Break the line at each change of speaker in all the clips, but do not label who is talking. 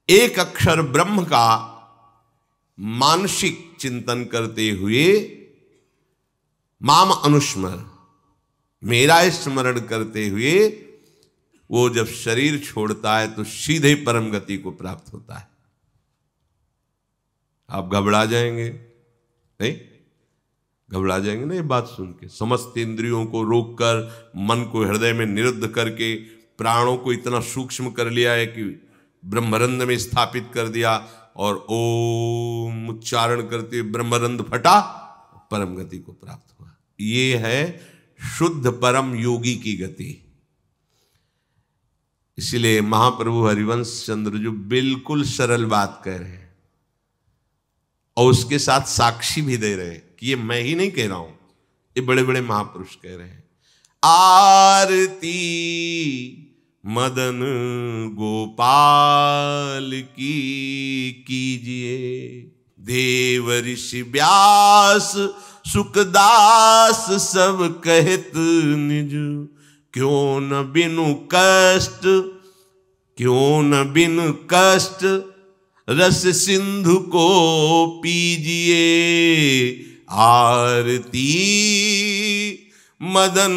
एक अक्षर ब्रह्म का मानसिक चिंतन करते हुए माम अनुस्मर, मेरा स्मरण करते हुए वो जब शरीर छोड़ता है तो सीधे परम गति को प्राप्त होता है। आप घबरा जाएंगे नहीं? घबरा जाएंगे ना ये बात सुन के? समस्त इंद्रियों को रोककर, मन को हृदय में निरुद्ध करके, प्राणों को इतना सूक्ष्म कर लिया है कि ब्रह्मरंध्र में स्थापित कर दिया, और ओम उच्चारण करते हुए ब्रह्मरंध्र फटा, परम गति को प्राप्त हुआ। ये है शुद्ध परम योगी की गति। इसलिए महाप्रभु हरिवंश चंद्र जो बिल्कुल सरल बात कह रहे हैं और उसके साथ साक्षी भी दे रहे हैं कि ये मैं ही नहीं कह रहा हूं, ये बड़े बड़े महापुरुष कह रहे हैं। आरती मदन गोपाल की कीजिए, देव ऋषि व्यास सुखदास सब कहत निज, क्यों न बिनु कष्ट, क्यों न बिनु कष्ट रस सिंधु को पीजिए। आरती मदन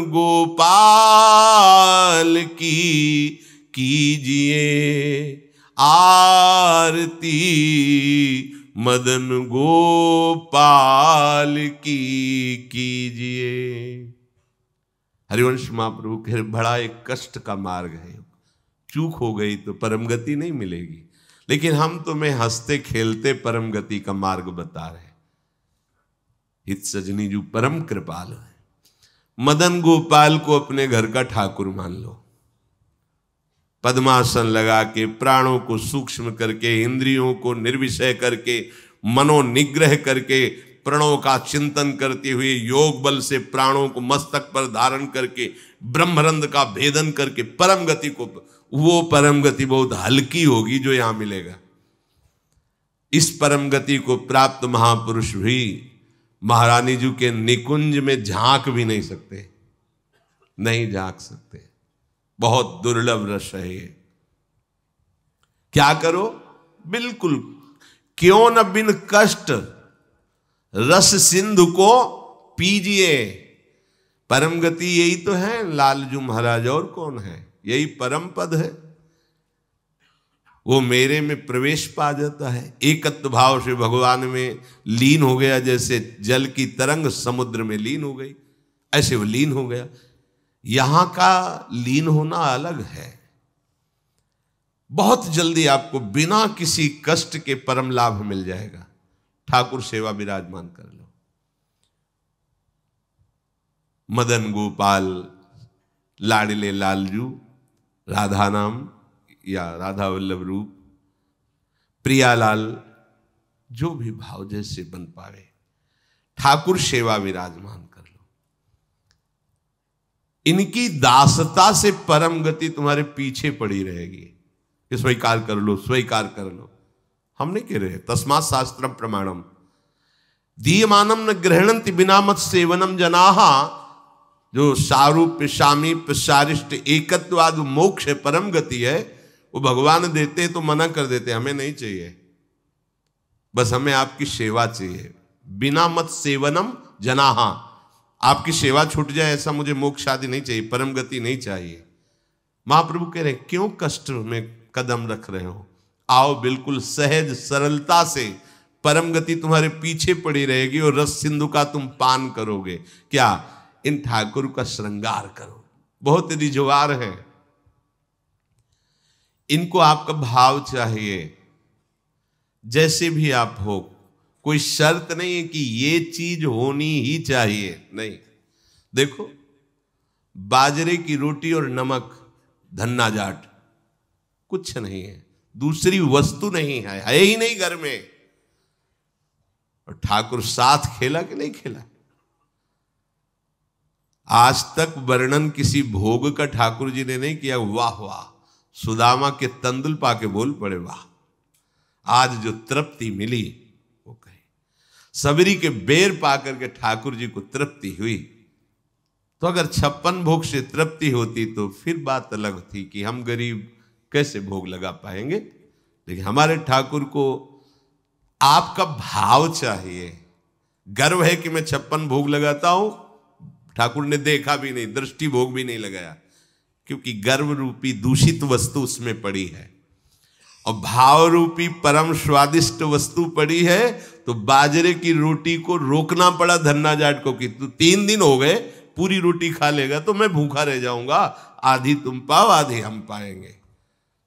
गोपाल की कीजिए, आरती मदन गोपाल की कीजिए। हरिवंश महाप्रभु के बड़ा एक कष्ट का मार्ग है, चूक हो गई तो परम गति नहीं मिलेगी, लेकिन हम तुम्हें हंसते खेलते परम गति का मार्ग बता रहे हैं। हित सजनी जो परम कृपाल है, मदन गोपाल को अपने घर का ठाकुर मान लो। पद्मासन लगा के, प्राणों को सूक्ष्म करके, इंद्रियों को निर्विषय करके, मनोनिग्रह करके, प्रणों का चिंतन करते हुए, योग बल से प्राणों को मस्तक पर धारण करके, ब्रह्मरंध्र का भेदन करके परम गति को, वो परम गति बहुत हल्की होगी जो यहां मिलेगा। इस परम गति को प्राप्त महापुरुष भी महारानी जी के निकुंज में झांक भी नहीं सकते, नहीं झांक सकते। बहुत दुर्लभ रस है ये। क्या करो? बिल्कुल, क्यों न बिन कष्ट रस सिंधु को पीजिए। परम गति यही तो है लालजू महाराज, और कौन है? यही परम पद है। वो मेरे में प्रवेश पा जाता है, एकत्व भाव से भगवान में लीन हो गया। जैसे जल की तरंग समुद्र में लीन हो गई, ऐसे वो लीन हो गया। यहां का लीन होना अलग है। बहुत जल्दी आपको बिना किसी कष्ट के परम लाभ मिल जाएगा। ठाकुर सेवा विराजमान कर लो। मदन गोपाल, लाडले लालजू, राधा नाम या राधा वल्लभ रूप, प्रियालाल, जो भी भाव जैसे बन पावे, ठाकुर सेवा विराजमान कर लो। इनकी दासता से परम गति तुम्हारे पीछे पड़ी रहेगी। स्वीकार कर लो, स्वीकार कर लो। हम नहीं कह रहे, तस्मात् शास्त्रम प्रमाणम दीयमानम न गृहणन्ति बिना मत सेवनम जनाहा। जो सारूप्य सामीप्य सारिष्ट एकत्वाद मोक्ष परम गति है, वो भगवान देते तो मना कर देते, हमें नहीं चाहिए, बस हमें आपकी सेवा चाहिए। बिना मत सेवनम जनाहा, आपकी सेवा छूट जाए ऐसा मुझे मोक्ष आदि नहीं चाहिए, परम गति नहीं चाहिए। महाप्रभु कह रहे क्यों कष्ट में कदम रख रहे हो? आओ, बिल्कुल सहज सरलता से परम गति तुम्हारे पीछे पड़ी रहेगी और रस सिंधु का तुम पान करोगे। क्या? इन ठाकुर का श्रृंगार करो। बहुत रिजवार है, इनको आपका भाव चाहिए। जैसे भी आप हो, कोई शर्त नहीं है कि ये चीज होनी ही चाहिए, नहीं। देखो, बाजरे की रोटी और नमक, धन्ना जाट, कुछ नहीं है, दूसरी वस्तु नहीं है ही नहीं घर में। और ठाकुर साथ खेला कि नहीं खेला? आज तक वर्णन किसी भोग का ठाकुर जी ने नहीं किया। वाह वाह, सुदामा के तंदुल पाके बोल पड़े वाह। आज जो तृप्ति मिली वो कहे, सबरी के बेर पाकर के ठाकुर जी को तृप्ति हुई। तो अगर 56 भोग से तृप्ति होती तो फिर बात अलग थी कि हम गरीब कैसे भोग लगा पाएंगे। लेकिन हमारे ठाकुर को आपका भाव चाहिए। गर्व है कि मैं 56 भोग लगाता हूं, ठाकुर ने देखा भी नहीं, दृष्टि भोग भी नहीं लगाया, क्योंकि गर्व रूपी दूषित वस्तु उसमें पड़ी है और भाव रूपी परम स्वादिष्ट वस्तु पड़ी है। तो बाजरे की रोटी को रोकना पड़ा धन्ना जाट को कि तू 3 दिन हो गए पूरी रोटी खा लेगा तो मैं भूखा रह जाऊंगा, आधी तुम पाओ आधी हम पाएंगे।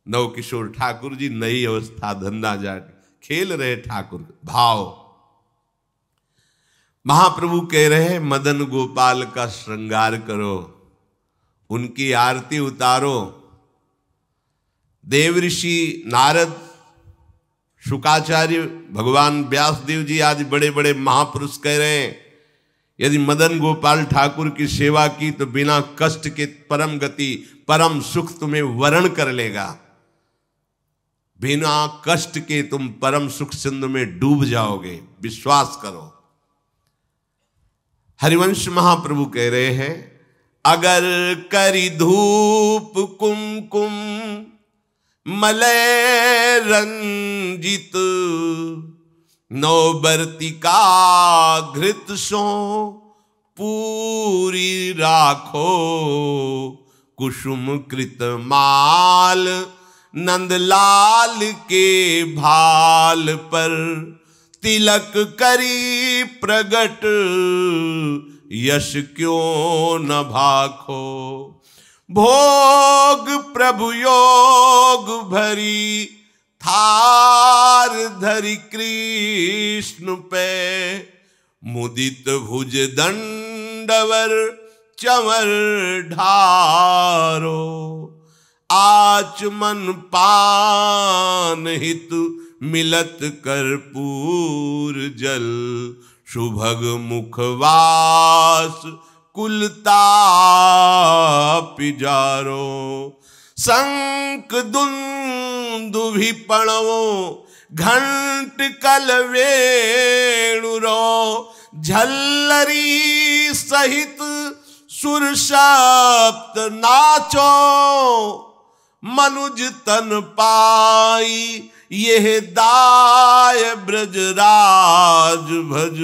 नवकिशोर ठाकुर जी नई अवस्था, धन्ना जाट खेल रहे ठाकुर भाव। महाप्रभु कह रहे हैं मदन गोपाल का श्रृंगार करो, उनकी आरती उतारो। देव ऋषि नारद, शुकाचार्य, भगवान व्यासदेव जी आदि बड़े बड़े महापुरुष कह रहे हैं यदि मदन गोपाल ठाकुर की सेवा की तो बिना कष्ट के परम गति, परम सुख तुम्हें वरण कर लेगा। बिना कष्ट के तुम परम सुख सिंधु में डूब जाओगे, विश्वास करो। हरिवंश महाप्रभु कह रहे हैं अगर करी धूप कुमकुम मलय रंजित, नौबर्तिका घृत सो पूरी राखो, कुसुम कृत माल नंदलाल के भाल पर, तिलक करी प्रगट यश क्यों न भाखो, भोग प्रभु योग भरी थार धरि कृष्ण पे, मुदित भुज दंडवर चंवर ढारो, आचमन पान हित मिलत कर्पूर जल, सुभग मुखवास कुलता पिजारो, शंख दुंदुभि पणवो घंट कल वेणुरो, झल्लरी सहित सुर सप्त नाचो, मनुज तन पाई यह दाय ब्रजराज भज,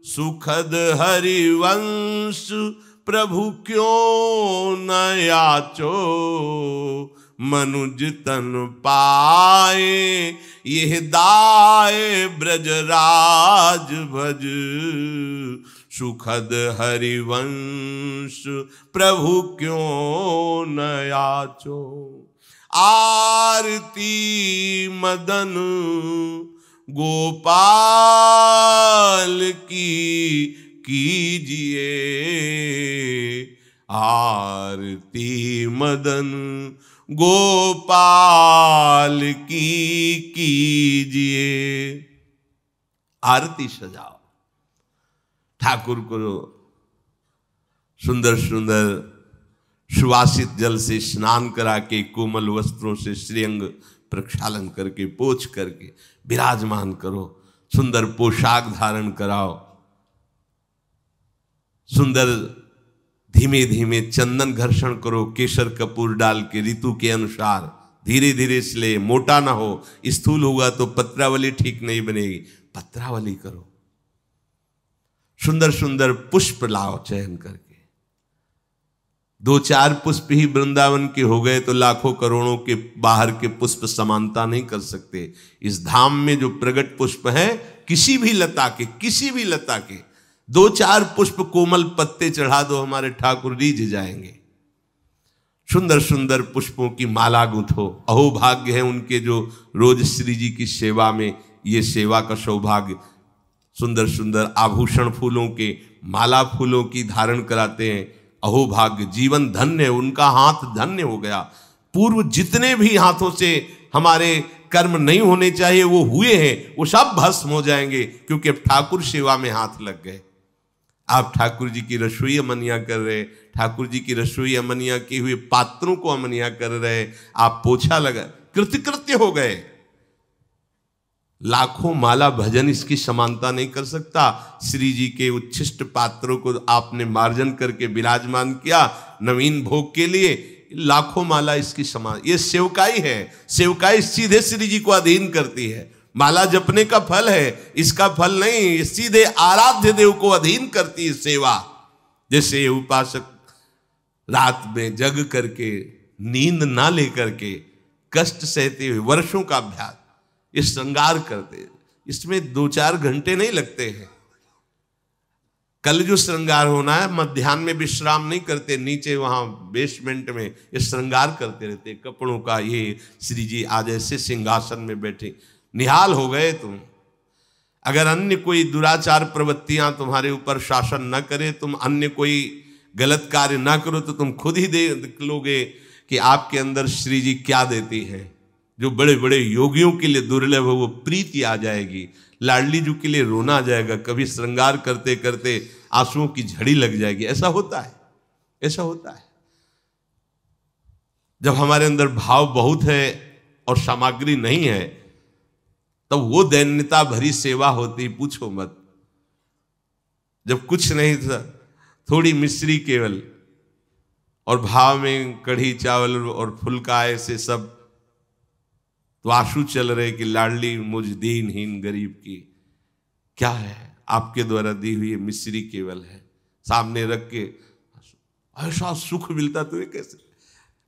सुखद हरिवंश प्रभु क्यों न याचो, मनुज तन पाए यह दाय ब्रजराज भज, सुखद हरिवंश प्रभु क्यों न याचो। आरती मदन गोपाल की कीजिए, आरती मदन गोपाल की कीजिए। आरती सजाओ, ठाकुर को सुंदर सुंदर सुवासित जल से स्नान करा के, कोमल वस्त्रों से श्रीअंग प्रक्षालन करके, पोछ करके विराजमान करो, सुंदर पोशाक धारण कराओ, सुंदर धीमे धीमे चंदन घर्षण करो, केसर कपूर डाल के ऋतु के अनुसार धीरे धीरे इसलिए मोटा ना हो, स्थूल होगा तो पत्रावली ठीक नहीं बनेगी, पत्रावली करो। सुंदर सुंदर पुष्प लाओ चयन करके, 2-4 पुष्प ही वृंदावन के हो गए तो लाखों करोड़ों के बाहर के पुष्प समानता नहीं कर सकते। इस धाम में जो प्रगट पुष्प हैं, किसी भी लता के 2-4 पुष्प कोमल पत्ते चढ़ा दो, हमारे ठाकुर रीझ जाएंगे। सुंदर सुंदर पुष्पों की माला गूंथो, अहो भाग्य है उनके जो रोज श्री जी की सेवा में ये सेवा का सौभाग्य, सुंदर सुंदर आभूषण फूलों के, माला फूलों की धारण कराते हैं। अहो भाग्य, जीवन धन्य, उनका हाथ धन्य हो गया। पूर्व जितने भी हाथों से हमारे कर्म नहीं होने चाहिए वो हुए हैं, वो सब भस्म हो जाएंगे, क्योंकि अब ठाकुर सेवा में हाथ लग गए। आप ठाकुर जी की रसोई अमनिया कर रहे, ठाकुर जी की रसोई अमनिया किए हुए पात्रों को अमनिया कर रहे, आप पोछा लगा, कृतकृत्य हो गए। लाखों माला भजन इसकी समानता नहीं कर सकता। श्री जी के उच्छिष्ट पात्रों को आपने मार्जन करके विराजमान किया नवीन भोग के लिए, लाखों माला इसकी समान, ये सेवकाई है। सेवकाई सीधे श्री जी को अधीन करती है। माला जपने का फल है, इसका फल नहीं, ये सीधे आराध्य देव को अधीन करती है सेवा। जैसे ये उपासक रात में जग करके, नींद ना लेकर के, कष्ट सहते हुए वर्षों का अभ्यास, ये श्रृंगार करते, इसमें 2-4 घंटे नहीं लगते हैं। कल जो श्रृंगार होना है, मध्याह्न में विश्राम नहीं करते, नीचे वहां बेसमेंट में ये श्रृंगार करते रहते कपड़ों का। ये श्री जी आज ऐसे सिंहासन में बैठे, निहाल हो गए तुम। अगर अन्य कोई दुराचार प्रवृत्तियां तुम्हारे ऊपर शासन न करे, तुम अन्य कोई गलत कार्य ना करो, तो तुम खुद ही देख लोगे कि आपके अंदर श्री जी क्या देती है। जो बड़े बड़े योगियों के लिए दुर्लभ है वो प्रीति आ जाएगी। लाडली जी के लिए रोना आ जाएगा, कभी श्रृंगार करते करते आंसुओं की झड़ी लग जाएगी। ऐसा होता है, ऐसा होता है। जब हमारे अंदर भाव बहुत है और सामग्री नहीं है, तब वो दैन्यता भरी सेवा होती, पूछो मत। जब कुछ नहीं था, थोड़ी मिश्री केवल, और भाव में कढ़ी चावल और फुल्का ऐसे सब, तो आंसू चल रहे कि लाडली मुझ दीनहीन गरीब की क्या है, आपके द्वारा दी हुई मिश्री केवल है, सामने रख के ऐसा सुख मिलता तुम्हें कैसे।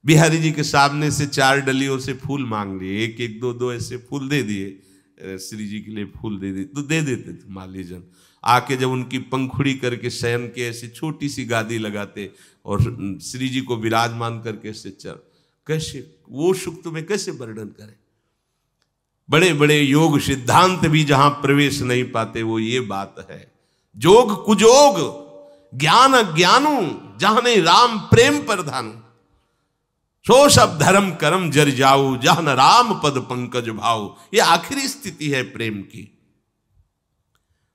बिहारी जी के सामने से 4 डलियों से फूल मांग लिए, 1-1, 2-2 ऐसे फूल दे दिए, श्री जी के लिए फूल दे दिए, तो दे देते थे माली जन। आके जब उनकी पंखुड़ी करके शयन के ऐसी छोटी सी गादी लगाते और श्री जी को विराजमान करके ऐसे चल, कैसे वो सुख तुम्हें कैसे वर्णन करें। बड़े बड़े योग सिद्धांत भी जहां प्रवेश नहीं पाते, वो ये बात है। जोग कुजोग ज्ञान अज्ञानू, जहां राम प्रेम प्रधानु, सो सब धर्म कर्म जर जाऊ, जहां राम पद पंकज भाऊ। ये आखिरी स्थिति है प्रेम की।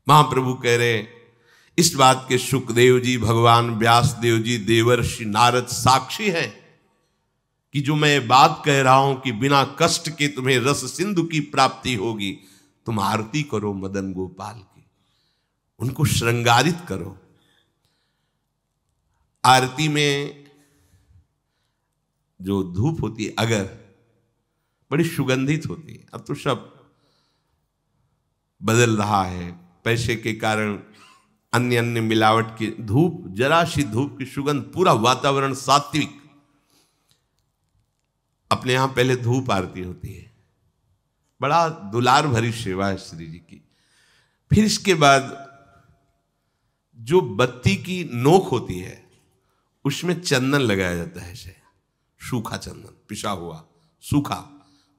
महाप्रभु कह रहे, इस बात के सुखदेव जी, भगवान व्यासदेव जी, देवर्षि नारद साक्षी है कि जो मैं बात कह रहा हूं कि बिना कष्ट के तुम्हें रस सिंधु की प्राप्ति होगी। तुम आरती करो मदन गोपाल की, उनको श्रृंगारित करो। आरती में जो धूप होती है अगर, बड़ी सुगंधित होती है। अब तो सब बदल रहा है, पैसे के कारण अन्य अन्य मिलावट की धूप, जरा सी धूप की सुगंध, पूरा वातावरण सात्विक। अपने यहां पहले धूप आरती होती है, बड़ा दुलार भरी सेवा है श्री जी की। फिर इसके बाद जो बत्ती की नोक होती है उसमें चंदन लगाया जाता है, ऐसे सूखा चंदन, पिसा हुआ सूखा,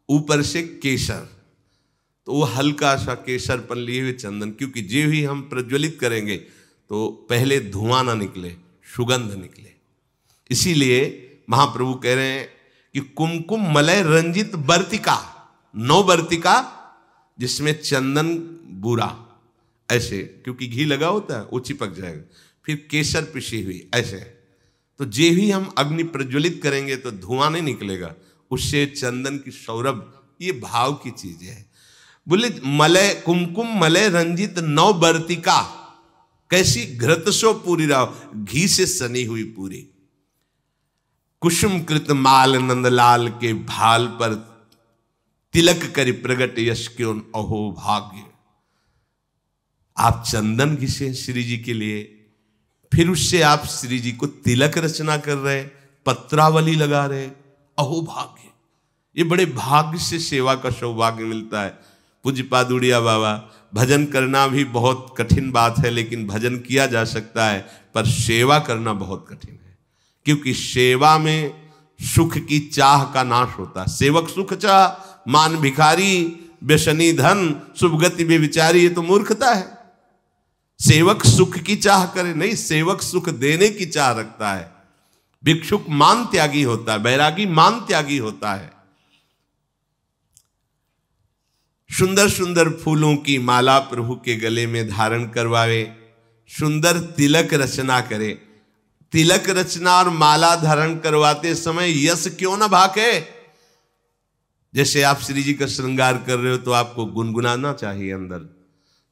ऊपर से केसर। तो वो हल्का सा केसरपन लिए हुए चंदन, क्योंकि जो ही हम प्रज्वलित करेंगे तो पहले धुआं ना निकले, सुगंध निकले। इसीलिए महाप्रभु कह रहे हैं कि कुमकुम मलय रंजित बर्तिका, 9 बर्तिका जिसमें चंदन बुरा, ऐसे, क्योंकि घी लगा होता है वो चिपक जाएगा। फिर केसर पिसी हुई ऐसे, तो जे ही हम अग्नि प्रज्वलित करेंगे तो धुआं नहीं निकलेगा, उससे चंदन की सौरभ, ये भाव की चीज है। बोले मलय कुमकुम मलय रंजित 9 बर्तिका, कैसी घृतसो पूरी राव, घी से सनी हुई पूरी। कुसुम कृत माल नंदलाल के भाल पर तिलक करी प्रगट यश क्यों अहो भाग्य। आप चंदन घिसे श्री जी के लिए, फिर उससे आप श्री जी को तिलक रचना कर रहे, पत्रावली लगा रहे, अहो भाग्य। ये बड़े भाग्य से सेवा का सौभाग्य मिलता है। पूज्य पादुड़िया बाबा, भजन करना भी बहुत कठिन बात है, लेकिन भजन किया जा सकता है, पर सेवा करना बहुत कठिन है, क्योंकि सेवा में सुख की चाह का नाश होता है। सेवक सुख चाह, मान भिखारी, व्यसनी धन, शुभ गति बेविचारी, ये तो मूर्खता है। सेवक सुख की चाह करे नहीं, सेवक सुख देने की चाह रखता है। भिक्षुक मान त्यागी होता है, बैरागी मान त्यागी होता है। सुंदर सुंदर फूलों की माला प्रभु के गले में धारण करवावे, सुंदर तिलक रचना करे। तिलक रचना और माला धारण करवाते समय यश क्यों न भाके। जैसे आप श्री जी का श्रृंगार कर रहे हो तो आपको गुनगुनाना चाहिए अंदर,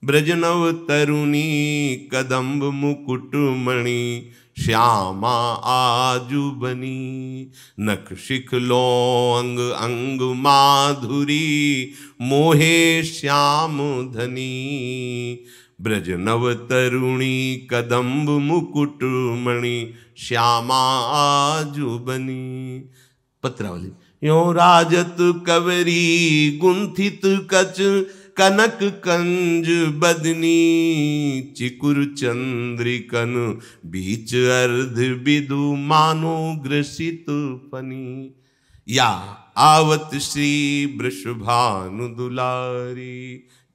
ब्रजनव तरुणी कदम्ब मुकुट मणि श्यामा आजु बनी। नख शिख लो अंग अंग माधुरी, मोहे श्याम धनी। ब्रज नव तरुणी कदम्ब मुकुट मणि, श्यामा आजु बनी। पत्रावली। यो राजत कवरी गुंथित कच, कनक कंज बदनी। चिकुर चंद्रिकन बीच अर्ध बिदु, मानो ग्रसित फनी। या आवत श्री वृषभानु दुलारी।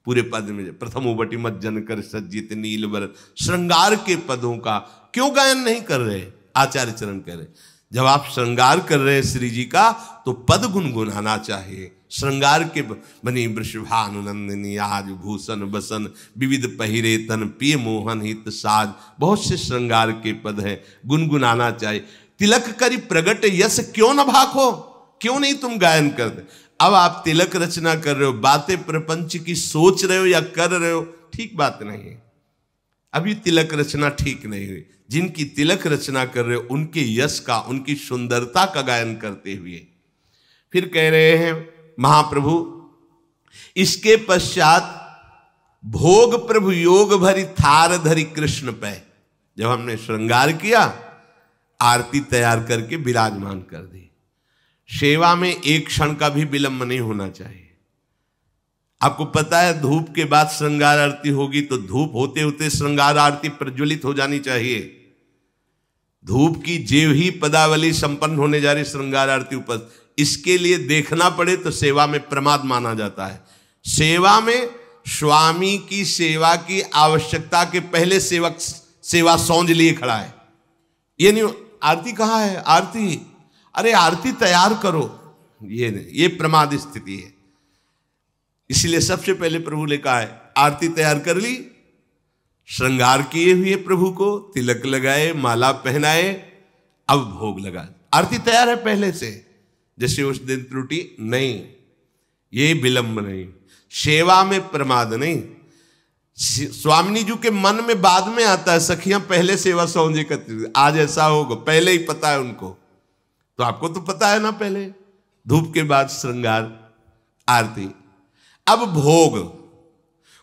पूरे पद में प्रथम उबटी मत जनकर सज्जित नीलवर, श्रृंगार के पदों का क्यों गायन नहीं कर रहे? आचार्य चरण कह रहे जब आप श्रृंगार कर रहे हैं श्री जी का तो पद गुनगुनाना चाहिए। श्रृंगार के बनी वृषभानुनंदिनी, आज भूषण बसन विविध पहिरे तन, पिय मोहन हित साज। बहुत से श्रृंगार के पद हैं, गुनगुनाना चाहिए। तिलक करी प्रगट यश, क्यों न भाखो, क्यों नहीं तुम गायन करते? अब आप तिलक रचना कर रहे हो, बातें प्रपंच की सोच रहे हो या कर रहे हो, ठीक बात नहीं है। अभी तिलक रचना ठीक नहीं हुई। जिनकी तिलक रचना कर रहे हो उनके यश का, उनकी सुंदरता का गायन करते हुए फिर कह रहे हैं महाप्रभु, इसके पश्चात भोग प्रभु योग भरी थार धरी कृष्ण पे। जब हमने श्रृंगार किया, आरती तैयार करके विराजमान कर दी। सेवा में एक क्षण का भी विलंब नहीं होना चाहिए। आपको पता है धूप के बाद श्रृंगार आरती होगी तो धूप होते होते श्रृंगार आरती प्रज्वलित हो जानी चाहिए। धूप की जेव ही पदावली संपन्न होने जा रही श्रृंगार आरती ऊपर, इसके लिए देखना पड़े तो सेवा में प्रमाद माना जाता है। सेवा में स्वामी की सेवा की आवश्यकता के पहले सेवक सेवा सौंज लिए खड़ा है। ये नहीं आरती कहाँ है, आरती, अरे आरती तैयार करो, ये नहीं, ये प्रमाद स्थिति है। इसलिए सबसे पहले प्रभु ने कहा है आरती तैयार कर ली, श्रृंगार किए हुए प्रभु को तिलक लगाए, माला पहनाए, अब भोग लगा। आरती तैयार है पहले से, जैसे उस दिन त्रुटि नहीं, ये विलंब नहीं, सेवा में प्रमाद नहीं। स्वामिनी जी के मन में बाद में आता है सखियां पहले सेवा सौंजे करती, आज ऐसा होगा, पहले ही पता है उनको। तो आपको तो पता है ना, पहले धूप के बाद श्रृंगार आरती। अब भोग,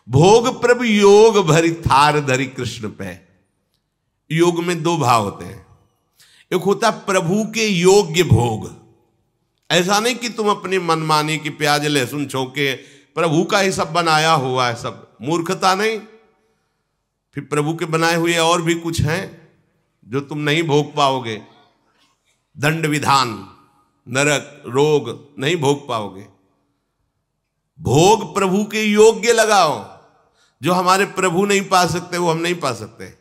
भोग प्रभु योग भरी थार धरी कृष्ण पे। योग में दो भाव होते हैं, एक होता प्रभु के योग्य भोग। ऐसा नहीं कि तुम अपनी मनमानी की प्याज लहसुन छौके प्रभु का ही सब बनाया हुआ है, सब मूर्खता नहीं। फिर प्रभु के बनाए हुए और भी कुछ हैं जो तुम नहीं भोग पाओगे। दंड विधान, नरक, रोग नहीं भोग पाओगे। भोग प्रभु के योग्य लगाओ, जो हमारे प्रभु नहीं पा सकते वो हम नहीं पा सकते,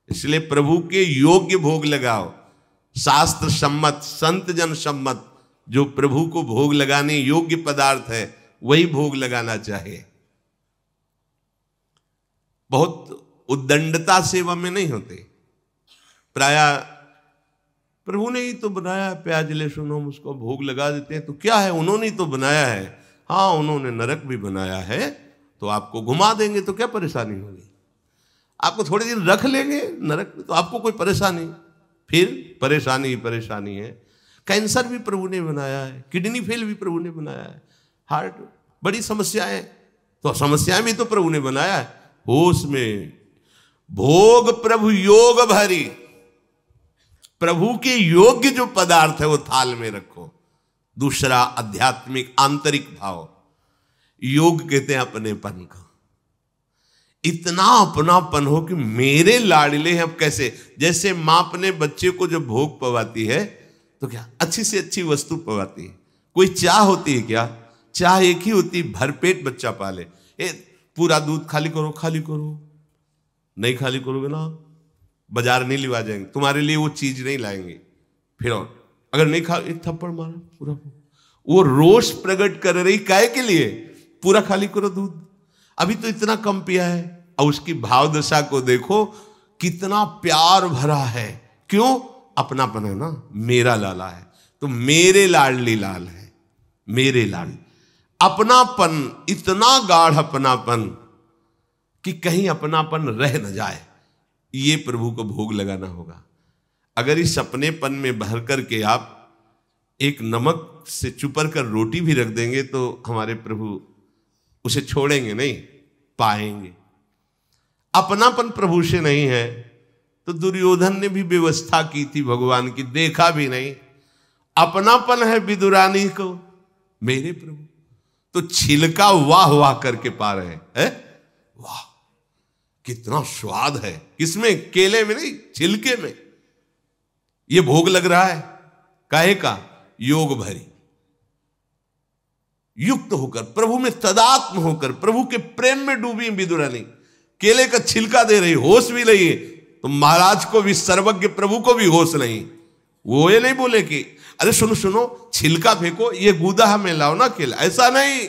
इसलिए प्रभु के योग्य भोग लगाओ। शास्त्र सम्मत, संत जन सम्मत जो प्रभु को भोग लगाने योग्य पदार्थ है वही भोग लगाना चाहिए। बहुत उद्दंडता सेवा में नहीं होते। प्राय प्रभु ने ही तो बनाया, प्याज लहसुन हम उसको भोग लगा देते हैं तो क्या है, उन्होंने ही तो बनाया है। हाँ, उन्होंने नरक भी बनाया है तो आपको घुमा देंगे तो क्या परेशानी होगी, आपको थोड़े दिन रख लेंगे नरक में तो आपको कोई परेशानी, फिर परेशानी ही परेशानी है। कैंसर भी प्रभु ने बनाया है, किडनी फेल भी प्रभु ने बनाया है, हार्ट, बड़ी समस्याएं, तो समस्याएं भी तो प्रभु ने बनाया है। होश में भोग प्रभु योग भरी, प्रभु के योग्य जो पदार्थ है वो थाल में रखो। दूसरा आध्यात्मिक आंतरिक भाव, योग कहते हैं अपनेपन का। इतना अपनापन हो कि मेरे लाडले हैं। अब कैसे, जैसे मां अपने बच्चे को जब भोग पवाती है तो क्या अच्छी से अच्छी वस्तु पवाती है। कोई चाह होती है क्या, चाह एक ही होती, भरपेट बच्चा पाले। पूरा दूध खाली करो, खाली करो, नहीं खाली करोगे ना बाजार नहीं लिवा जाएंगे, तुम्हारे लिए वो चीज नहीं लाएंगे। फिर और अगर नहीं खा, एक थप्पड़ मारा पूरा, वो रोष प्रकट कर रही काय के लिए, पूरा खाली करो दूध, अभी तो इतना कम पिया है। और उसकी भाव दशा को देखो कितना प्यार भरा है, क्यों, अपनापन है ना, मेरा लाला है तो मेरे लाडली लाल है, मेरे लाल। अपनापन, इतना गाढ़ अपनापन कि कहीं अपनापन रह न जाए, ये प्रभु को भोग लगाना होगा। अगर इस अपनेपन में भर करके आप एक नमक से चुपर कर रोटी भी रख देंगे तो हमारे प्रभु उसे छोड़ेंगे नहीं, पाएंगे। अपनापन प्रभु से नहीं है तो दुर्योधन ने भी व्यवस्था की थी भगवान की, देखा भी नहीं। अपनापन है विदुरानी को मेरे प्रभु, तो छिलका वाह वाह करके पा रहे हैं। वाह कितना स्वाद है, किसमें? केले में नहीं, छिलके में। ये भोग लग रहा है काहे का? योग भरी, युक्त होकर, प्रभु में तदात्म होकर, प्रभु के प्रेम में डूबी विदुरानी। केले का छिलका दे रही, होश भी नहीं है। तो महाराज को भी, सर्वज्ञ प्रभु को भी होश नहीं। वो ये नहीं बोले कि अरे सुनो सुनो छिलका फेंको, ये गुदा हमें लाओ ना केला, ऐसा नहीं।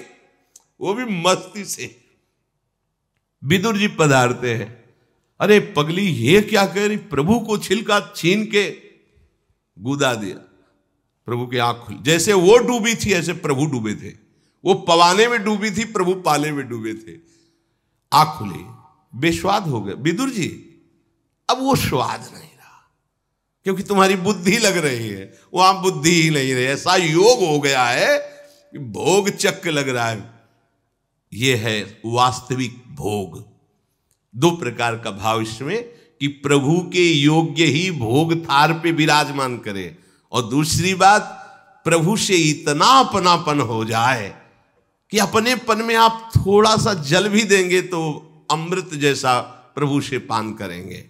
वो भी मस्ती से विदुर जी पधारते हैं। अरे पगली ये क्या कह रही? प्रभु को छिलका छीन के गुदा दिया। प्रभु की आंख खुली, जैसे वो डूबी थी ऐसे प्रभु डूबे थे। वो पवाने में डूबी थी, प्रभु पाले में डूबे थे। आंख खुली, बेस्वाद हो गए। विदुर जी अब वो स्वाद नहीं रहा, क्योंकि तुम्हारी बुद्धि लग रही है, वहां बुद्धि ही नहीं रही। ऐसा योग हो गया है कि भोग चक्क लग रहा है। ये है वास्तविक भोग। दो प्रकार का भाव इसमें कि प्रभु के योग्य ही भोग थार पे विराजमान करे, और दूसरी बात प्रभु से इतना अपनापन हो जाए कि अपनेपन में आप थोड़ा सा जल भी देंगे तो अमृत जैसा प्रभु से पान करेंगे।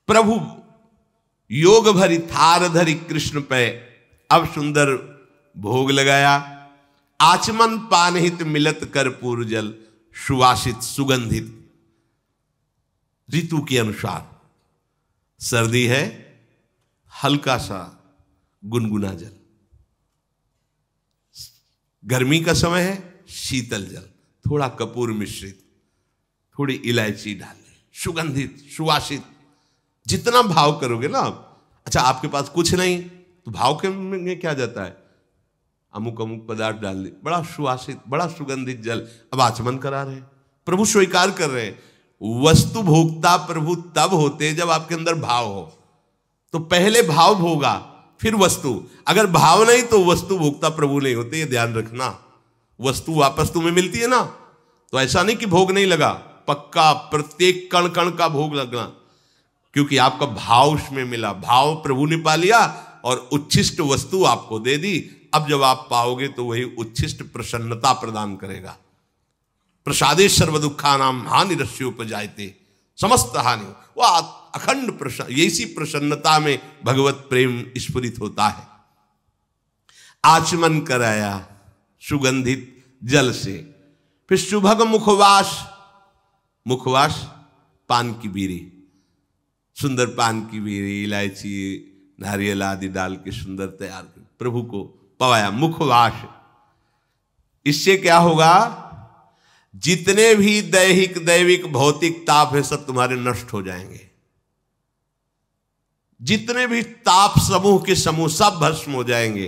प्रभु योग भरी थार धरी कृष्ण पे अब सुंदर भोग लगाया। आचमन पानहित मिलत कर्पूर जल, सुवासित सुगंधित। ऋतु के अनुसार सर्दी है, हल्का सा गुनगुना जल। गर्मी का समय है, शीतल जल, थोड़ा कपूर मिश्रित, थोड़ी इलायची डाल लें, सुगंधित सुवासित। जितना भाव करोगे ना आप। अच्छा आपके पास कुछ नहीं तो भाव के में क्या जाता है? अमुक अमुक पदार्थ डाल दे, बड़ा सुवासित, बड़ा सुगंधित जल। अब आचमन करा रहे हैं, प्रभु स्वीकार कर रहे हैं। वस्तु भोक्ता प्रभु तब होते जब आपके अंदर भाव हो। तो पहले भाव भोगा फिर वस्तु। अगर भाव नहीं तो वस्तु भोक्ता प्रभु नहीं होते, ये ध्यान रखना। वस्तु वापस तुम्हें मिलती है ना, तो ऐसा नहीं कि भोग नहीं लगा, पक्का प्रत्येक कण कण का भोग लगना, क्योंकि आपका भाव उसमें मिला। भाव प्रभु ने पा लिया और उच्छिष्ट वस्तु आपको दे दी। अब जब आप पाओगे तो वही उच्छिष्ट प्रसन्नता प्रदान करेगा। प्रसादे सर्व दुखा नाम हानि रस्योपजायते, समस्त हानि। वह अखंड प्रसन्न, ऐसी प्रसन्नता में भगवत प्रेम स्फुरित होता है। आचमन कराया सुगंधित जल से, फिर सुभग मुखवास। मुखवास पान की बीड़ी, सुंदर पान की बीड़ी, इलायची, नारियल आदि डाल के सुंदर तैयार कर प्रभु को पवाया। मुखवास, इससे क्या होगा? जितने भी दैहिक दैविक भौतिक ताप है सब तुम्हारे नष्ट हो जाएंगे। जितने भी ताप समूह के समूह सब भस्म हो जाएंगे।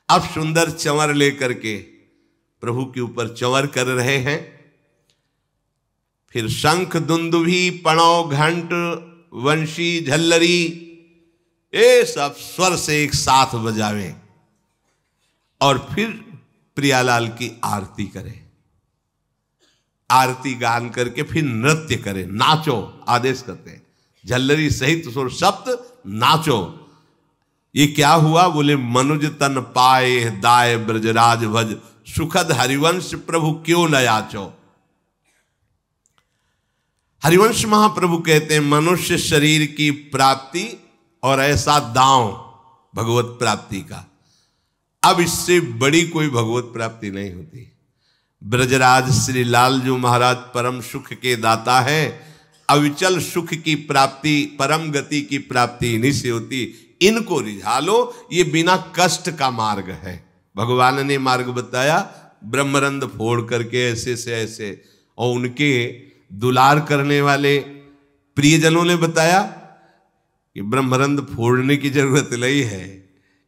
अब सुंदर चंवर लेकर के प्रभु के ऊपर चंवर कर रहे हैं। फिर शंख दुंदुभी पणव घंट वंशी झल्लरी, ये सब स्वर से एक साथ बजावें और फिर प्रियालाल की आरती करें। आरती गान करके फिर नृत्य करें, नाचो आदेश करते हैं। झल्लरी सहित सुर सप्त नाचो। ये क्या हुआ? बोले मनुज तन पाए दाय ब्रजराज भज, सुखद हरिवंश प्रभु क्यों न याचो। हरिवंश महाप्रभु कहते हैं मनुष्य शरीर की प्राप्ति और ऐसा दांव भगवत प्राप्ति का, अब इससे बड़ी कोई भगवत प्राप्ति नहीं होती। ब्रजराज श्री लालजू महाराज परम सुख के दाता है। अविचल सुख की प्राप्ति, परम गति की प्राप्ति इन्हीं से होती। इनको रिझा लो, ये बिना कष्ट का मार्ग है। भगवान ने मार्ग बताया, ब्रह्मरंध फोड़ करके ऐसे से ऐसे, और उनके दुलार करने वाले प्रियजनों ने बताया कि ब्रह्मरंध फोड़ने की जरूरत नहीं है,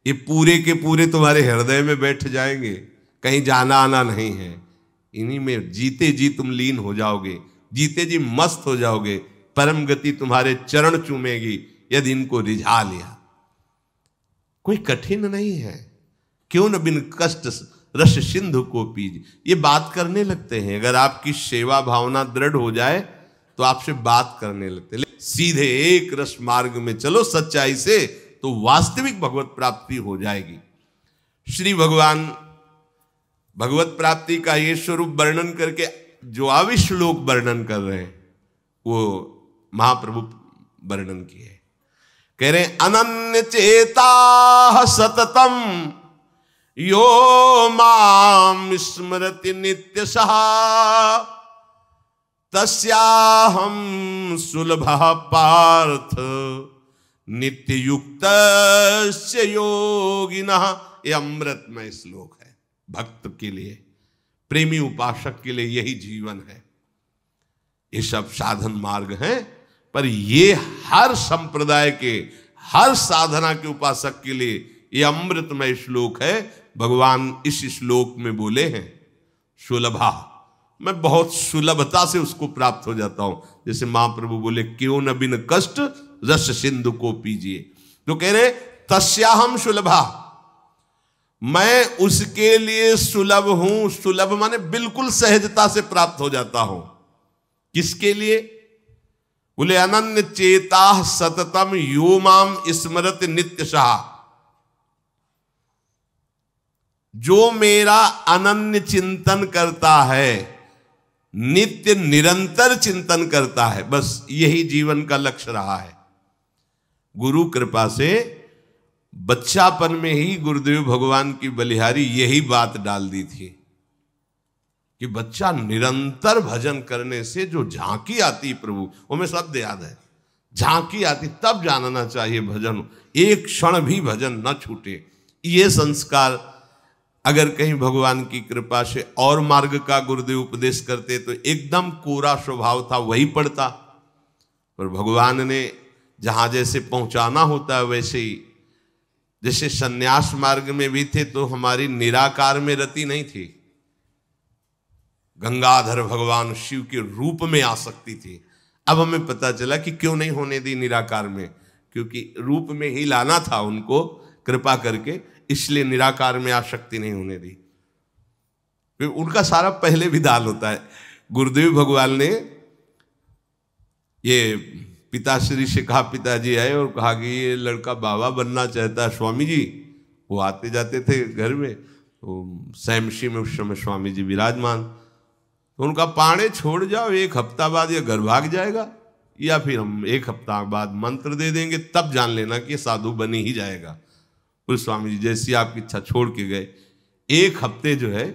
ये पूरे के पूरे तुम्हारे हृदय में बैठ जाएंगे, कहीं जाना आना नहीं है। इन्हीं में जीते जी तुम लीन हो जाओगे, जीते जी मस्त हो जाओगे, परम गति तुम्हारे चरण चूमेगी। यदि इनको रिझा लिया। कोई कठिन नहीं है। क्यों न बिन कष्ट रस सिंधु को पीज, ये बात करने लगते हैं। अगर आपकी सेवा भावना दृढ़ हो जाए तो आपसे बात करने लगते हैं। सीधे एक रस मार्ग में चलो सच्चाई से, तो वास्तविक भगवत प्राप्ति हो जाएगी। श्री भगवान भगवत प्राप्ति का ये स्वरूप वर्णन करके जो आविश्लोक वर्णन कर रहे हैं वो महाप्रभु वर्णन किए। कह रहे अनन्य चेता सततम यो माम स्मरति नित्य सहा तस्याहं सुलभः पार्थ नित्य युक्त योगिनः। ये अमृतमय श्लोक है। भक्त के लिए, प्रेमी उपासक के लिए यही जीवन है। ये सब साधन मार्ग हैं, पर ये हर संप्रदाय के, हर साधना के उपासक के लिए ये अमृतमय श्लोक है। भगवान इस श्लोक में बोले हैं सुलभा, मैं बहुत सुलभता से उसको प्राप्त हो जाता हूं। जैसे महाप्रभु बोले क्यों न बिन कष्ट रस सिंधु को पीजिए, तो कह रहे तस्याहम सुलभा, मैं उसके लिए सुलभ हूं। सुलभ माने बिल्कुल सहजता से प्राप्त हो जाता हूं। किसके लिए? बोले अनन्य चेता सततम यो माम स्मरत नित्य सहा, जो मेरा अनन्य चिंतन करता है, नित्य निरंतर चिंतन करता है, बस यही जीवन का लक्ष्य रहा है। गुरु कृपा से बच्चापन में ही गुरुदेव भगवान की बलिहारी यही बात डाल दी थी कि बच्चा निरंतर भजन करने से जो झांकी आती प्रभु, वो में शब्द याद है, झांकी आती, तब जानना चाहिए भजन, एक क्षण भी भजन न छूटे। ये संस्कार अगर कहीं भगवान की कृपा से और मार्ग का गुरुदेव उपदेश करते तो एकदम कोरा स्वभाव था वही पड़ता, पर भगवान ने जहां जैसे पहुंचाना होता है वैसे ही। जैसे सन्यास मार्ग में भी थे तो हमारी निराकार में रति नहीं थी, गंगाधर भगवान शिव के रूप में आसक्ति थी। अब हमें पता चला कि क्यों नहीं होने दी निराकार में, क्योंकि रूप में ही लाना था उनको कृपा करके, इसलिए निराकार में आसक्ति नहीं होने दी। फिर उनका सारा पहले विधान होता है। गुरुदेव भगवान ने ये पिताश्री से कहा, पिताजी आए और कहा कि ये लड़का बाबा बनना चाहता है स्वामी जी। वो आते जाते थे घर में, तो सैमशी में उस समय स्वामी जी विराजमान, तो उनका पाणे छोड़ जाओ, एक हफ्ता बाद ये घर भाग जाएगा, या फिर हम एक हफ्ता बाद मंत्र दे देंगे, तब जान लेना कि ये साधु बनी ही जाएगा। उस स्वामी जी जैसी आपकी इच्छा छोड़ के गए। एक हफ्ते जो है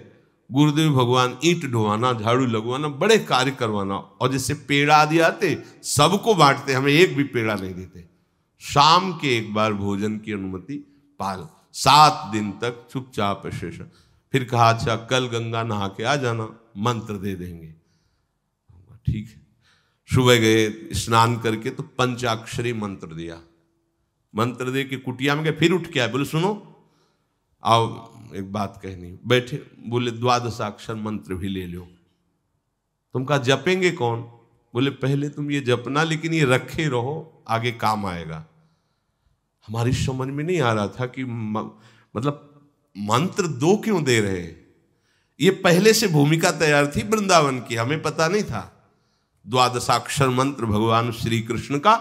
गुरुदेव भगवान ईंट ढोवाना, झाड़ू लगवाना, बड़े कार्य करवाना, और जैसे पेड़ा आदि आते सबको बांटते, हमें एक भी पेड़ा नहीं देते। शाम के एक बार भोजन की अनुमति पाल, 7 दिन तक चुपचाप शेष। फिर कहा अच्छा कल गंगा नहा के आ जाना, मंत्र दे देंगे। ठीक है, सुबह गए, स्नान करके तो पंचाक्षरी मंत्र दिया। मंत्र दे के कुटिया में गए, फिर उठ के आए, बोले सुनो आओ एक बात कहनी। बैठे, बोले 12 मंत्र भी ले लो। तुम कहा जपेंगे कौन? बोले पहले तुम ये जपना, लेकिन ये रखे रहो, आगे काम आएगा। हमारी समझ में नहीं आ रहा था कि मतलब मंत्र 2 क्यों दे रहे हैं। ये पहले से भूमिका तैयार थी वृंदावन की, हमें पता नहीं था। 12 मंत्र भगवान श्री कृष्ण का,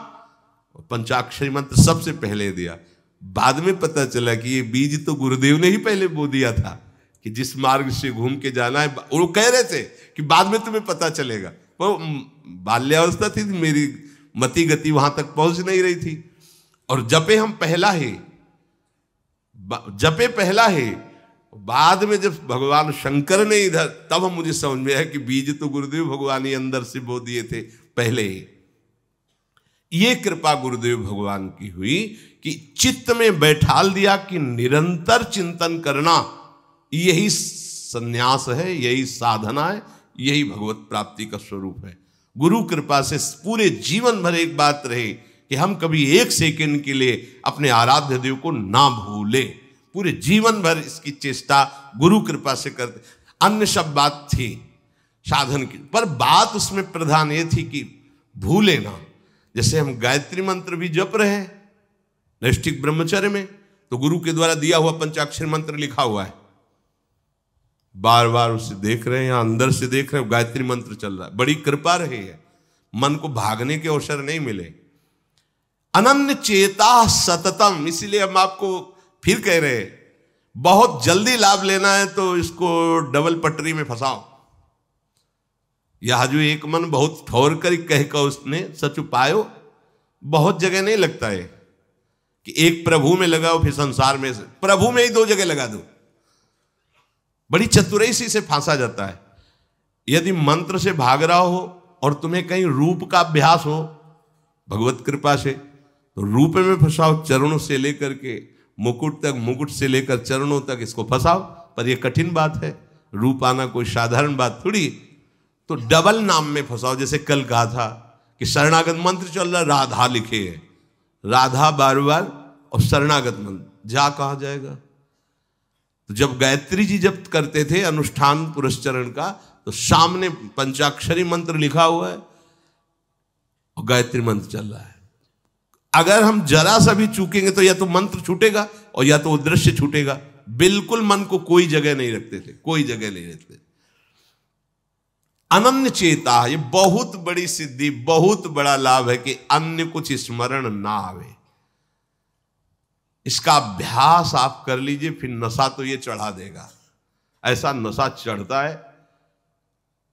पंचाक्षरी मंत्र सबसे पहले दिया। बाद में पता चला कि ये बीज तो गुरुदेव ने ही पहले बो दिया था कि जिस मार्ग से घूम के जाना है। वो कह रहे थे कि बाद में तुम्हें पता चलेगा। वो बाल्यावस्था थी, मेरी मति गति वहां तक पहुंच नहीं रही थी। और जपे हम पहला ही, जपे पहला ही। बाद में जब भगवान शंकर ने इधर, तब हम मुझे समझ में आया कि बीज तो गुरुदेव भगवान ही अंदर से बो दिए थे पहले ही। ये कृपा गुरुदेव भगवान की हुई कि चित्त में बैठाल दिया कि निरंतर चिंतन करना यही संन्यास है, यही साधना है, यही भगवत प्राप्ति का स्वरूप है। गुरु कृपा से पूरे जीवन भर एक बात रहे कि हम कभी 1 सेकंड के लिए अपने आराध्य देव को ना भूले। पूरे जीवन भर इसकी चेष्टा गुरु कृपा से करते। अन्य सब बात थी साधन की, पर बात उसमें प्रधान ये थी कि भूले ना। जैसे हम गायत्री मंत्र भी जप रहे हैं नैष्ठिक ब्रह्मचर्य में, तो गुरु के द्वारा दिया हुआ पंचाक्षर मंत्र लिखा हुआ है, बार बार उसे देख रहे हैं या अंदर से देख रहे हैं, गायत्री मंत्र चल रहा है। बड़ी कृपा रही है, मन को भागने के अवसर नहीं मिले। अनन्य चेता सततम, इसीलिए हम आपको फिर कह रहे हैं, बहुत जल्दी लाभ लेना है तो इसको डबल पटरी में फंसाओ। यह जो एक मन बहुत ठोर कर कह कर उसने सच उपायो, बहुत जगह नहीं लगता है कि एक प्रभु में लगाओ फिर संसार में से, प्रभु में ही 2 जगह लगा दो, बड़ी चतुराई से फांसा जाता है। यदि मंत्र से भाग रहा हो और तुम्हें कहीं रूप का अभ्यास हो भगवत कृपा से, तो रूप में फंसाओ, चरणों से लेकर के मुकुट तक, मुकुट से लेकर चरणों तक इसको फंसाओ। पर यह कठिन बात है, रूप आना कोई साधारण बात थोड़ी। तो डबल नाम में फंसाओ, जैसे कल कहा था कि शरणागत मंत्र चल रहा, राधा लिखे है, राधा बार बार और शरणागत मंत्र जा कहा जाएगा। तो जब गायत्री जी जब करते थे अनुष्ठान पुरस्चरण का, तो सामने पंचाक्षरी मंत्र लिखा हुआ है और गायत्री मंत्र चल रहा है। अगर हम जरा सा भी चूकेंगे तो या तो मंत्र छूटेगा और या तो वो दृश्य छूटेगा। बिल्कुल मन को कोई जगह नहीं रखते थे, कोई जगह नहीं रखते। अनन्य चेता, ये बहुत बड़ी सिद्धि, बहुत बड़ा लाभ है कि अन्य कुछ स्मरण ना आवे। इसका अभ्यास आप कर लीजिए, फिर नशा तो ये चढ़ा देगा। ऐसा नशा चढ़ता है,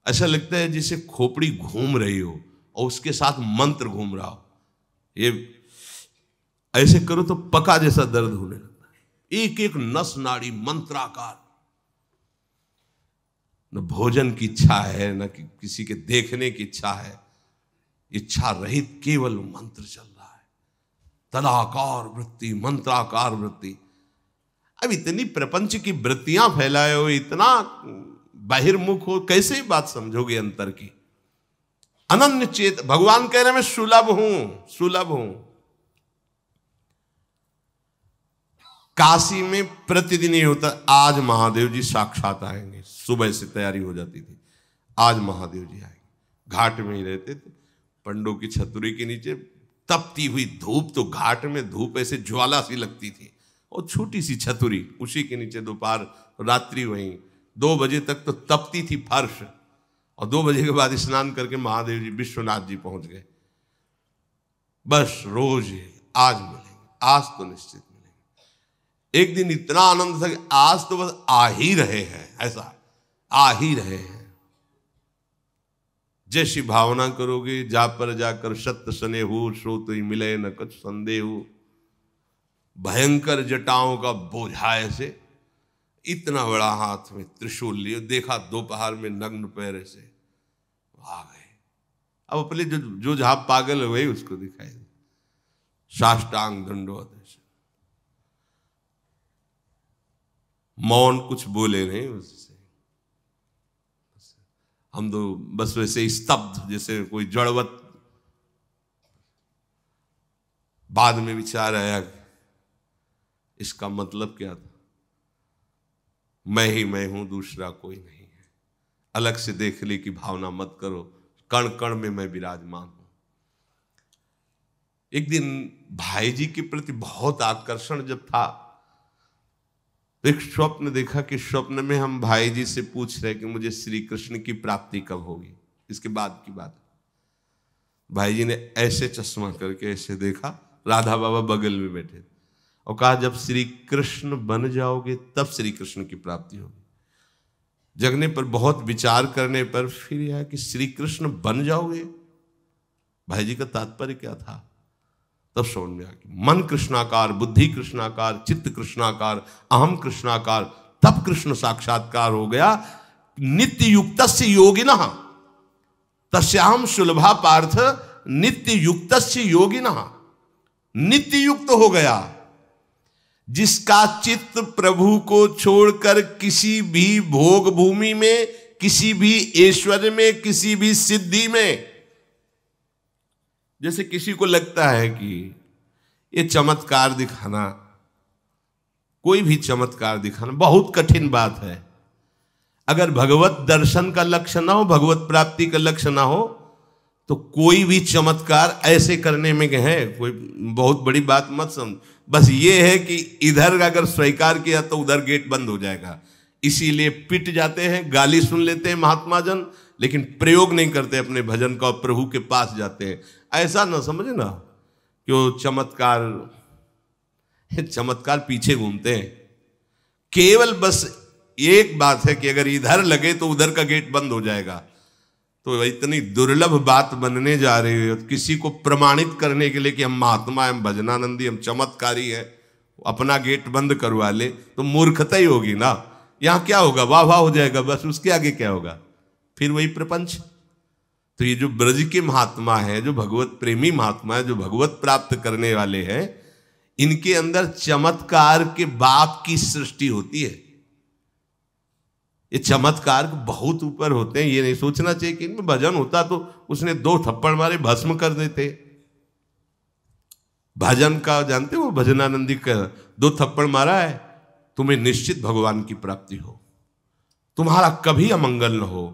ऐसा लगता है जैसे खोपड़ी घूम रही हो और उसके साथ मंत्र घूम रहा हो। ये ऐसे करो तो पका जैसा दर्द होने लगता है, एक एक नस नाड़ी मंत्राकार। न भोजन की इच्छा है, न किसी के देखने की इच्छा है, इच्छा रहित केवल मंत्र चल रहा है। तदाकार वृत्ति, मंत्राकार वृत्ति। अब इतनी प्रपंच की वृत्तियां फैलाए हो, इतना बहिर्मुख हो, कैसे बात समझोगे अंतर की। अनन्य चेत, भगवान कह रहे मैं सुलभ हूं, सुलभ हूं। काशी में प्रतिदिन ये होता, आज महादेव जी साक्षात आएंगे, सुबह से तैयारी हो जाती थी, आज महादेव जी आएंगे। घाट में ही रहते थे, पंडों की छतरी के नीचे तपती हुई धूप, तो घाट में धूप ऐसे ज्वाला सी लगती थी, और छोटी सी छतरी, उसी के नीचे दोपहर रात्रि वहीं 2 बजे तक तो तपती थी फर्श, और 2 बजे के बाद स्नान करके महादेव जी विश्वनाथ जी पहुंच गए। बस रोज आज मिलेंगे, आज तो निश्चित मिलेंगे। एक दिन इतना आनंद था कि आज तो बस आ ही रहे हैं, ऐसा आ ही रहे हैं। जैसी भावना करोगे, जा पर जाकर सत्य सने हो, सो तो ही मिले न कुछ संदेह हो। भयंकर जटाओं का बोझा ऐसे, इतना बड़ा हाथ में त्रिशूल लिए, देखा दोपहर में नग्न पैर से आ गए। अब अपने जो जहां पागल है वही उसको दिखाई दे, साष्टांग दंडवत। मौन, कुछ बोले नहीं उससे, हम तो बस वैसे स्तब्ध, जैसे कोई जड़वत। बाद में विचार आया इसका मतलब क्या था, मैं ही मैं हूं, दूसरा कोई नहीं है। अलग से देखने की भावना मत करो, कण कण में मैं विराजमान हूं। एक दिन भाई जी के प्रति बहुत आकर्षण जब था, एक स्वप्न देखा कि स्वप्न में हम भाई जी से पूछ रहे कि मुझे श्री कृष्ण की प्राप्ति कब होगी। इसके बाद की बात, भाई जी ने ऐसे चश्मा करके ऐसे देखा, राधा बाबा बगल में बैठे और कहा जब श्री कृष्ण बन जाओगे तब श्री कृष्ण की प्राप्ति होगी। जगने पर, बहुत विचार करने पर फिर यह कि श्री कृष्ण बन जाओगे, भाई जी का तात्पर्य क्या था। तब समझ में आ गया, मन कृष्णाकार, बुद्धि कृष्णाकार, चित्त कृष्णाकार, अहम कृष्णाकार, तब कृष्ण साक्षात्कार हो गया। नित्य युक्तस्य योगिनः तस्याहं सुलभा पार्थ नित्य युक्तस्य योगिनः। नित्य युक्त हो गया जिसका चित्त प्रभु को छोड़कर किसी भी भोग भूमि में, किसी भी ऐश्वर्य में, किसी भी सिद्धि में। जैसे किसी को लगता है कि ये चमत्कार दिखाना, कोई भी चमत्कार दिखाना बहुत कठिन बात है। अगर भगवत दर्शन का लक्ष्य ना हो, भगवत प्राप्ति का लक्ष्य ना हो, तो कोई भी चमत्कार ऐसे करने में है, कोई बहुत बड़ी बात मत समझ, बस ये है कि इधर अगर स्वीकार किया तो उधर गेट बंद हो जाएगा, इसीलिए पिट जाते हैं, गाली सुन लेते हैं महात्मा जन, लेकिन प्रयोग नहीं करते अपने भजन का, प्रभु के पास जाते हैं। ऐसा ना समझे ना कि वो चमत्कार पीछे घूमते हैं। केवल बस एक बात है कि अगर इधर लगे तो उधर का गेट बंद हो जाएगा। तो इतनी दुर्लभ बात बनने जा रही है, किसी को प्रमाणित करने के लिए कि हम महात्मा, हम भजनानंदी, हम चमत्कारी हैं, अपना गेट बंद करवा ले तो मूर्खता ही होगी ना। यहां क्या होगा, वाह वाह हो जाएगा, बस उसके आगे क्या होगा, फिर वही प्रपंच। तो ये जो ब्रज के महात्मा है, जो भगवत प्रेमी महात्मा है, जो भगवत प्राप्त करने वाले हैं, इनके अंदर चमत्कार के बाप की सृष्टि होती है। ये चमत्कार बहुत ऊपर होते हैं। ये नहीं सोचना चाहिए कि इनमें भजन होता तो उसने 2 थप्पड़ मारे भस्म कर देते। भजन का जानते हो, भजनानंदी का 2 थप्पड़ मारा है, तुम्हें निश्चित भगवान की प्राप्ति हो, तुम्हारा कभी अमंगल न हो,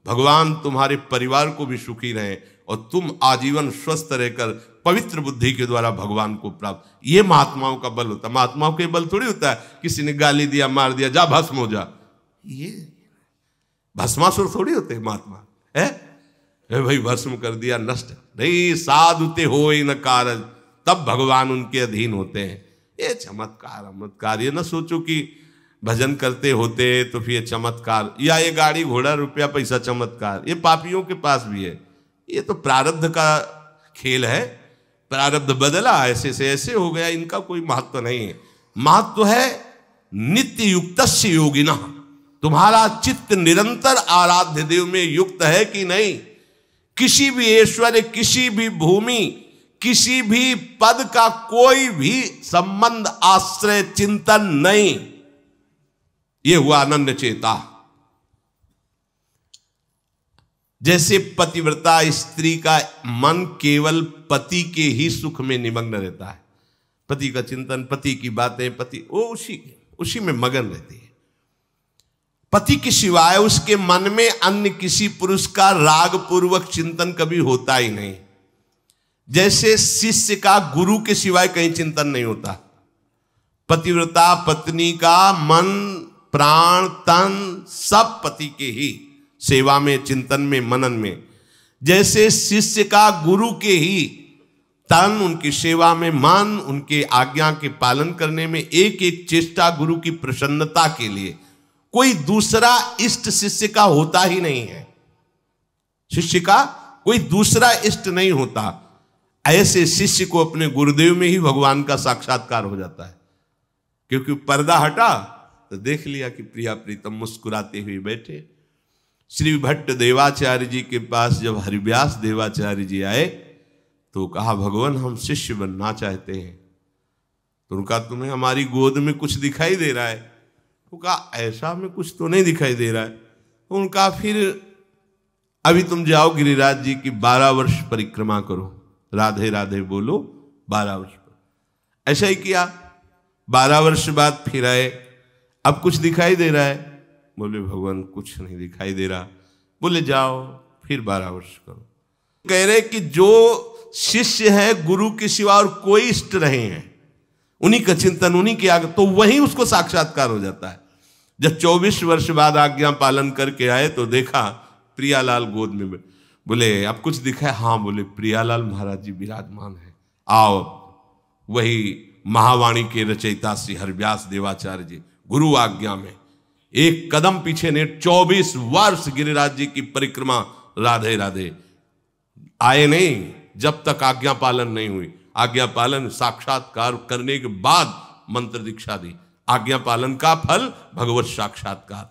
भगवान तुम्हारे परिवार को भी सुखी रहे और तुम आजीवन स्वस्थ रहकर पवित्र बुद्धि के द्वारा भगवान को प्राप्त। ये महात्माओं का बल होता है। महात्माओं के बल थोड़ी होता है किसी ने गाली दिया, मार दिया, जा भस्म हो जा, ये भस्मासुर थोड़ी होते हैं महात्मा है भाई, भस्म कर दिया, नष्ट नहीं। साधुते हो न कारज, तब भगवान उनके अधीन होते हैं। ये चमत्कार ये ना सोचो कि भजन करते होते तो फिर चमत्कार, या ये गाड़ी घोड़ा रुपया पैसा चमत्कार, ये पापियों के पास भी है। ये तो प्रारब्ध का खेल है, प्रारब्ध बदला, ऐसे से ऐसे हो गया, इनका कोई महत्व नहीं है। महत्व है नित्य युक्तस्य योगिनः, तुम्हारा चित्त निरंतर आराध्य देव में युक्त है कि नहीं। किसी भी ऐश्वर्य, किसी भी भूमि, किसी भी पद का कोई भी संबंध, आश्रय, चिंतन नहीं। ये हुआ अनन्य चेता। जैसे पतिव्रता स्त्री का मन केवल पति के ही सुख में निमग्न रहता है, पति का चिंतन, पति की बातें, पति वो उसी में मगन रहती है। पति के सिवाय उसके मन में अन्य किसी पुरुष का राग पूर्वक चिंतन कभी होता ही नहीं। जैसे शिष्य का गुरु के सिवाय कहीं चिंतन नहीं होता। पतिव्रता पत्नी का मन, प्राण, तन सब पति के ही सेवा में, चिंतन में, मनन में। जैसे शिष्य का गुरु के ही तन, उनकी सेवा में मन, उनके आज्ञा के पालन करने में, एक एक चेष्टा गुरु की प्रसन्नता के लिए। कोई दूसरा इष्ट शिष्य का होता ही नहीं है। शिष्य का कोई दूसरा इष्ट नहीं होता। ऐसे शिष्य को अपने गुरुदेव में ही भगवान का साक्षात्कार हो जाता है। क्योंकि पर्दा हटा तो देख लिया कि प्रिया प्रीतम मुस्कुराते हुए बैठे। श्री भट्ट देवाचार्य जी के पास जब हरिव्यास देवाचार्य जी आए तो कहा, भगवान हम शिष्य बनना चाहते हैं। तो उनका, तुम्हें हमारी गोद में कुछ दिखाई दे रहा है? तो कहा, ऐसा में कुछ तो नहीं दिखाई दे रहा है। तो उनका, फिर अभी तुम जाओ गिरिराज जी की 12 वर्ष परिक्रमा करो, राधे राधे बोलो 12 वर्ष पर। ऐसा ही किया। 12 वर्ष बाद फिर आए, अब कुछ दिखाई दे रहा है? बोले भगवान कुछ नहीं दिखाई दे रहा। बोले जाओ फिर 12 वर्ष करो। कह रहे कि जो शिष्य है गुरु के सिवा और कोई इष्ट नहीं है, उन्हीं का चिंतन, उन्हीं के आगे, तो वहीं उसको साक्षात्कार हो जाता है। जब 24 वर्ष बाद आज्ञा पालन करके आए तो देखा प्रियालाल गोद में। बोले अब कुछ दिखा है? हाँ। बोले प्रियालाल महाराज जी विराजमान है, आओ। वही महावाणी के रचयिता श्री हरिव्यास देवाचार्य जी गुरु आज्ञा में एक कदम पीछे ने 24 वर्ष गिरिराज जी की परिक्रमा राधे राधे आए नहीं, जब तक आज्ञा पालन नहीं हुई। आज्ञा पालन साक्षात्कार करने के बाद मंत्र दीक्षा दी। आज्ञा पालन का फल भगवत साक्षात्कार।